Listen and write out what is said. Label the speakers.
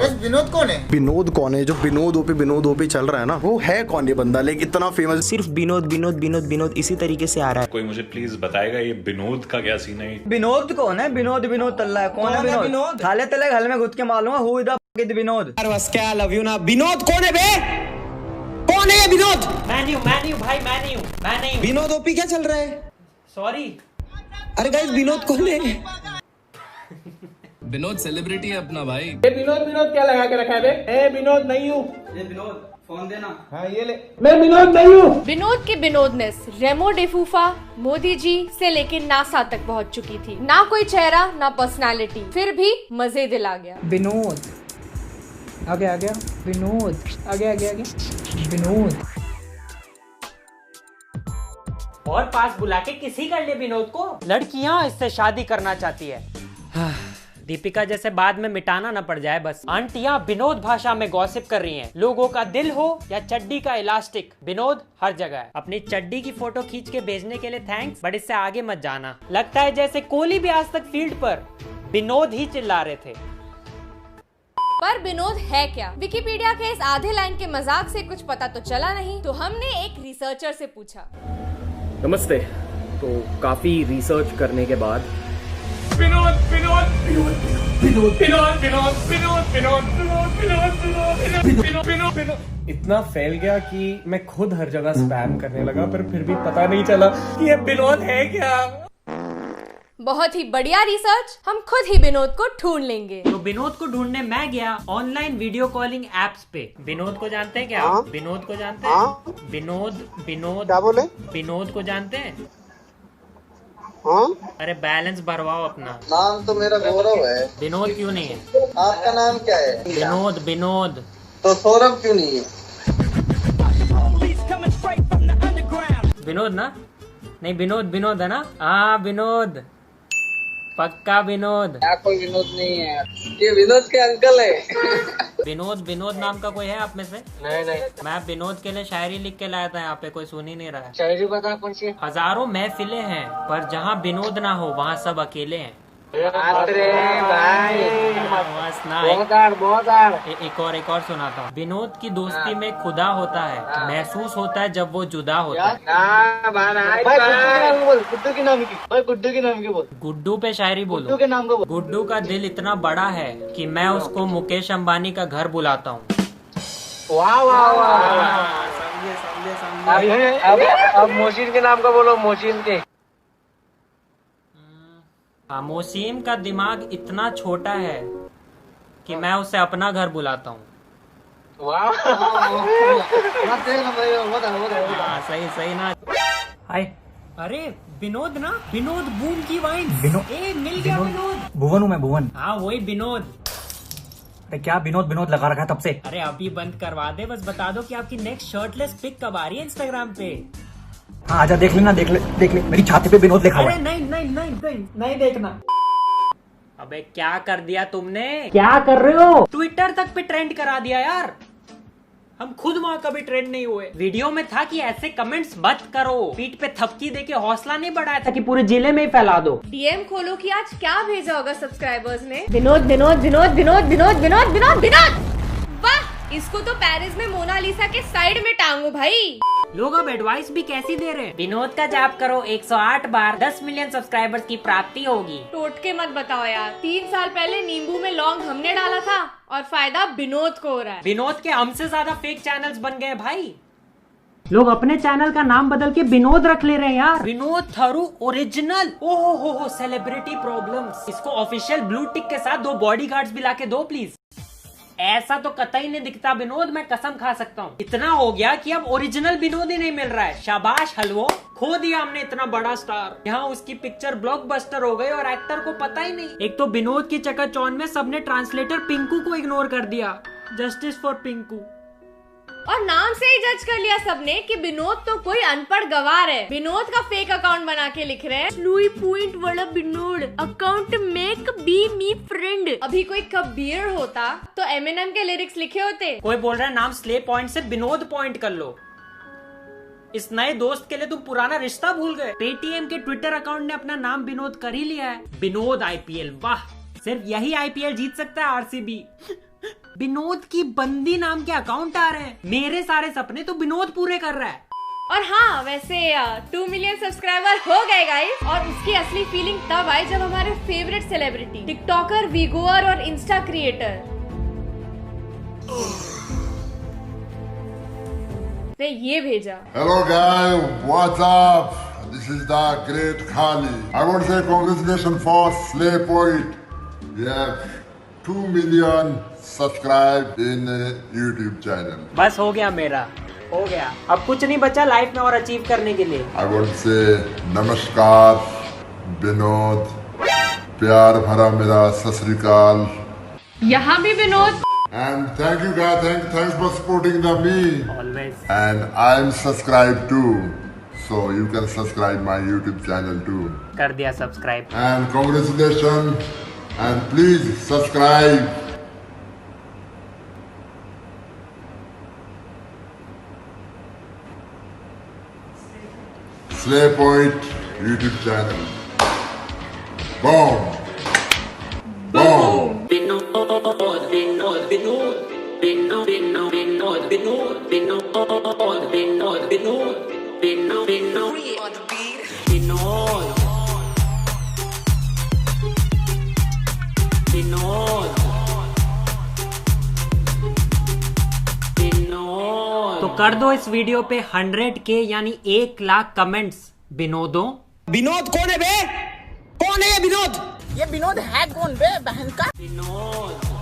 Speaker 1: बस विनोद कौन है?
Speaker 2: विनोद कौन है? जो विनोद ओपी चल रहा है ना, वो है कौन ये बंदा? लेकिन इतना फेमस
Speaker 3: सिर्फ विनोद इसी तरीके से आ रहा है।
Speaker 4: कोई मुझे प्लीज बताएगा ये विनोद का क्या सीन है?
Speaker 5: विनोद कौन है? विनोद तल्ला है। कौन है विनोद? खाले तले घर में घुस के मालूम हु इज द विनोद।
Speaker 3: बस क्या लव यू ना। विनोद कौन है बे? कौन है ये विनोद?
Speaker 6: मैं नहीं।
Speaker 3: विनोद ओपी क्या चल रहा है?
Speaker 6: सॉरी।
Speaker 3: अरे गाइस विनोद कौन है?
Speaker 7: विनोद सेलिब्रिटी है अपना भाई।
Speaker 8: विनोद क्या लगा के रखा है बे? ए विनोद नहीं हूँ।
Speaker 5: ये विनोद फोन देना।
Speaker 8: हाँ ये ले। मैं विनोद नहीं हूँ।
Speaker 9: विनोद की विनोदनेस रेमो डिफूफा, मोदी जी से लेकर नासा तक पहुंच चुकी थी। ना कोई चेहरा ना पर्सनालिटी, फिर भी मजे दिला गया।
Speaker 10: विनोद आ गया विनोद आ गया विनोद।
Speaker 6: और पास बुला के किसी कर ले विनोद को। लड़कियां इससे शादी करना चाहती है। दीपिका जैसे बाद में मिटाना न पड़ जाए बस। आंटियां विनोद भाषा में गॉसिप कर रही हैं। लोगों का दिल हो या चड्डी का इलास्टिक, विनोद हर जगह है। अपनी चड्डी की फोटो खींच के भेजने के लिए थैंक्स, बट इससे आगे मत जाना। लगता है जैसे कोहली भी आज तक फील्ड पर विनोद ही चिल्ला रहे थे।
Speaker 9: पर विनोद है क्या? विकिपीडिया के इस आधे लाइन के मजाक से कुछ पता तो चला नहीं, तो हमने एक रिसर्चर से पूछा।
Speaker 11: नमस्ते। तो काफी रिसर्च करने के बाद इतना फैल गया कि मैं खुद हर जगह स्पैम करने लगा, पर फिर भी पता नहीं चला कि ये विनोद है क्या।
Speaker 9: बहुत ही बढ़िया रिसर्च, हम खुद ही विनोद को ढूंढ लेंगे।
Speaker 6: तो विनोद को ढूंढने मैं गया ऑनलाइन वीडियो कॉलिंग एप्स पे। विनोद को जानते हैं क्या? विनोद को जानते हैं? विनोद क्या बोले? विनोद को जानते हैं? अरे बैलेंस भरवाओ अपना।
Speaker 1: नाम तो मेरा गौरव है।
Speaker 6: विनोद क्यों नहीं है?
Speaker 1: आपका नाम क्या है?
Speaker 6: विनोद।
Speaker 1: तो सौरभ क्यों नहीं है?
Speaker 6: विनोद ना? नहीं विनोद है ना? हाँ विनोद, पक्का विनोद।
Speaker 1: यहाँ कोई विनोद नहीं है, ये विनोद के अंकल है।
Speaker 6: विनोद नाम का कोई है आप में से?
Speaker 1: नहीं।
Speaker 6: मैं विनोद के लिए शायरी लिख के लाया था, यहाँ पे कोई सुन ही नहीं रहा है।
Speaker 1: शायरी बता कौन सी?
Speaker 6: हजारों महफिलें हैं पर जहाँ विनोद ना हो वहाँ सब अकेले हैं।
Speaker 1: अरे भाई
Speaker 6: बस ना, एक और सुनाता हूँ। विनोद की दोस्ती में खुदा होता है, महसूस होता है जब वो जुदा होता है।
Speaker 1: गुड्डू के नाम की बोल।
Speaker 6: गुड्डू पे शायरी बोलो।
Speaker 1: गुड्डू के नाम को बोल।
Speaker 6: गुड्डू का दिल इतना बड़ा है कि मैं उसको मुकेश अंबानी का घर बुलाता हूँ।
Speaker 1: अब मोहसिन के नाम का बोलो। मोहसिन के
Speaker 6: मोसीम का दिमाग इतना छोटा है कि मैं उसे अपना घर बुलाता हूँ। सही ना। अरे विनोद ना? विनोद बूम की वाइन। मिल गया विनोद।
Speaker 5: भुवन हूँ मैं, भुवन।
Speaker 6: हाँ वही विनोद।
Speaker 5: अरे क्या विनोद लगा रखा है तब से?
Speaker 6: अरे अभी बंद करवा दे, बस बता दो कि आपकी नेक्स्ट शर्टलेस पिक कब आ रही है इंस्टाग्राम पे।
Speaker 5: हाँ आजा, देख लेना, देख ले मेरी छाती पे विनोद लिखा हुआ है।
Speaker 6: नहीं देखना। अबे क्या कर दिया तुमने? क्या कर रहे हो? ट्विटर तक पे ट्रेंड करा दिया यार। हम खुद वहाँ कभी ट्रेंड नहीं हुए। वीडियो में था कि ऐसे कमेंट्स मत करो, पीठ पे थपकी देके हौसला नहीं बढ़ाया था कि पूरे जिले में ही फैला दो।
Speaker 9: डीएम खोलो कि आज क्या भेजा होगा सब्सक्राइबर्स ने। विनोद। वाह, इसको तो पेरिस में मोनालिसा के साइड में टांगो भाई।
Speaker 6: लोग अब एडवाइस भी कैसी दे रहे हैं। विनोद का जाप करो 108 बार, 10 मिलियन सब्सक्राइबर्स की प्राप्ति होगी।
Speaker 9: टोटके मत बताओ यार। 3 साल पहले नींबू में लौंग हमने डाला था और फायदा विनोद को हो रहा है।
Speaker 6: विनोद के हमसे ज्यादा फेक चैनल्स बन गए भाई। लोग अपने चैनल का नाम बदल के विनोद रख ले रहे हैं यार। विनोद थारू ओरिजिनल। ओहो सेलिब्रिटी प्रॉब्लम्स। इसको ऑफिशियल ब्लू टिक के साथ 2 बॉडीगार्ड्स भी लाके दो प्लीज। ऐसा तो कतई नहीं दिखता विनोद, मैं कसम खा सकता हूँ। इतना हो गया कि अब ओरिजिनल विनोद ही नहीं मिल रहा है। शाबाश हलवो, खो दिया हमने इतना बड़ा स्टार। यहाँ उसकी पिक्चर ब्लॉकबस्टर हो गई और एक्टर को पता ही नहीं। एक तो विनोद की चकाचौंध में सबने ट्रांसलेटर पिंकू को इग्नोर कर दिया। Justice for Pinku.
Speaker 9: और नाम से ही जज कर लिया सबने कि विनोद तो कोई अनपढ़ गवार है। विनोद का फेक अकाउंट बना के लिख रहे हैं लुई पॉइंट वाला Vinod account make be me friend. अभी कोई कबीर होता तो एमिनेम के लिरिक्स लिखे होते।
Speaker 6: कोई बोल रहा है नाम स्ले पॉइंट से विनोद पॉइंट कर लो। इस नए दोस्त के लिए तुम पुराना रिश्ता भूल गए। पेटीएम के ट्विटर अकाउंट ने अपना नाम विनोद कर ही लिया है। विनोद आईपीएल, वाह, सिर्फ यही आईपीएल जीत सकता है आरसीबी। विनोद की बंदी नाम के अकाउंट आ रहे हैं। मेरे सारे सपने तो विनोद पूरे कर रहा है।
Speaker 9: और हाँ, वैसे 2 मिलियन सब्सक्राइबर हो गए गाइस, और उसकी असली फीलिंग तब आई जब हमारे फेवरेट सेलिब्रिटी, टिकटॉकर, वीगोअर और इंस्टा क्रिएटर ने ये भेजा।
Speaker 7: Hello guys, what's up? This is the great Khali. I want to say congratulations for Slay Point. We have 2 million subscribed in YouTube channel.
Speaker 6: बस हो गया मेरा, हो गया। अब कुछ नहीं बचा लाइफ में और अचीव करने के लिए।
Speaker 7: I want to say नमस्कार विनोद, प्यार भरा मेरा सत श्री अकाल।
Speaker 9: यहाँ भी Vinod.
Speaker 7: And thank you guys, thanks for supporting me.
Speaker 6: Always.
Speaker 7: And I'm subscribed too, so you can subscribe my YouTube channel too.
Speaker 6: कर दिया subscribe.
Speaker 7: And congratulations, and please subscribe. Slay Point YouTube channel. Boom. Boom.
Speaker 6: तो कर दो इस video पे 100K यानी 1 lakh comments विनोदों।
Speaker 3: Vinod कौन है बे? कौन है ये विनोद?
Speaker 10: ये विनोद है कौन बे बहन का?
Speaker 6: विनोद